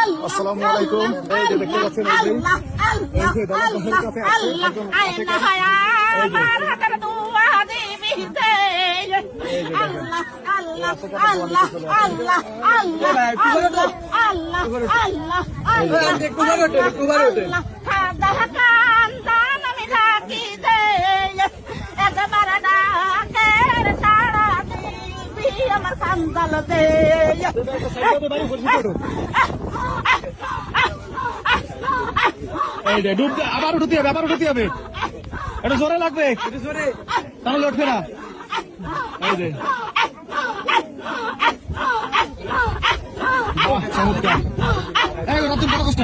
আসসালামু আলাইকুম। এই যে দেখতে পাচ্ছেন আমার কান্দালতে এই যে ডুব আবার উঠতে হবে, আবার উঠতে হবে, এটা জোরে লাগবে, তাহলে উঠবে না। এই যে চমৎকার, এই নতুন কত কষ্ট